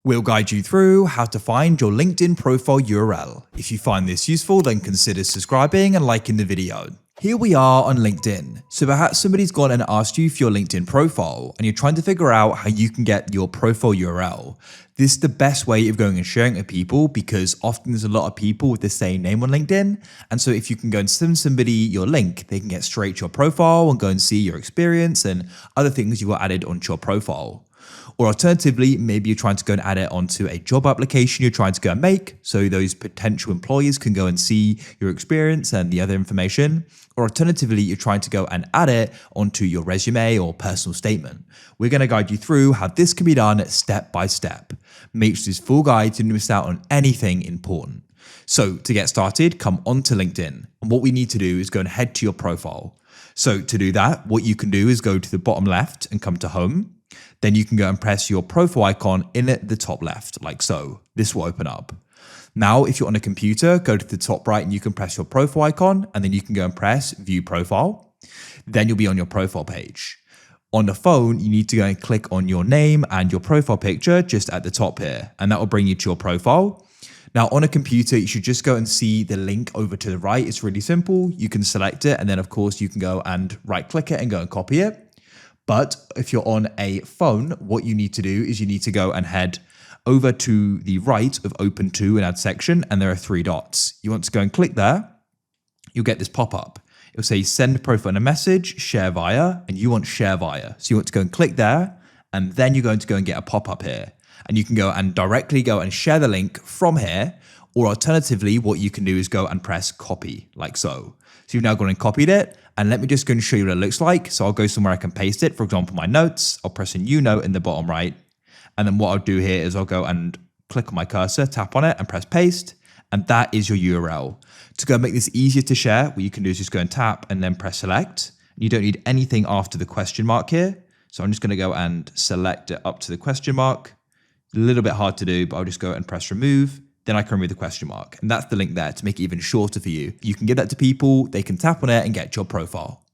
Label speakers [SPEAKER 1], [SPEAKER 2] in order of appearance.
[SPEAKER 1] We'll guide you through how to find your LinkedIn profile URL. If you find this useful, then consider subscribing and liking the video. Here we are on LinkedIn. So perhaps somebody's gone and asked you for your LinkedIn profile and you're trying to figure out how you can get your profile URL. This is the best way of going and sharing it with people because often there's a lot of people with the same name on LinkedIn. And so if you can go and send somebody your link, they can get straight to your profile and go and see your experience and other things you got added onto your profile. Or alternatively, maybe you're trying to go and add it onto a job application you're trying to go and make so those potential employers can go and see your experience and the other information. Or alternatively, you're trying to go and add it onto your resume or personal statement. We're going to guide you through how this can be done step by step. Make sure this full guide to miss out on anything important. So to get started, come onto LinkedIn. And what we need to do is go and head to your profile. So to do that, what you can do is go to the bottom left and come to home. Then you can go and press your profile icon in at the top left, like so. This will open up. Now, if you're on a computer, go to the top right and you can press your profile icon and then you can go and press view profile. Then you'll be on your profile page. On the phone, you need to go and click on your name and your profile picture just at the top here, and that will bring you to your profile. Now on a computer, you should just go and see the link over to the right. It's really simple. You can select it and then of course you can go and right click it and go and copy it. But if you're on a phone, what you need to do is you need to go and head over to the right of open to and add section, and there are 3 dots. You want to go and click there. You'll get this pop-up. It'll say send profile and a message, share via, and you want share via. So you want to go and click there, and then you're going to go and get a pop-up here. And you can go and directly go and share the link from here, or alternatively, what you can do is go and press copy, like so. So you've now gone and copied it, and let me just go and show you what it looks like. So I'll go somewhere I can paste it. For example, my notes, I'll press a new note in the bottom right. And then what I'll do here is I'll go and click on my cursor, tap on it and press paste. And that is your URL. To go and make this easier to share, what you can do is just go and tap and then press select. You don't need anything after the question mark here. So I'm just going to go and select it up to the question mark. A little bit hard to do, but I'll just go and press remove. Then I can remove the question mark. And that's the link there to make it even shorter for you. You can give that to people, they can tap on it and get your profile.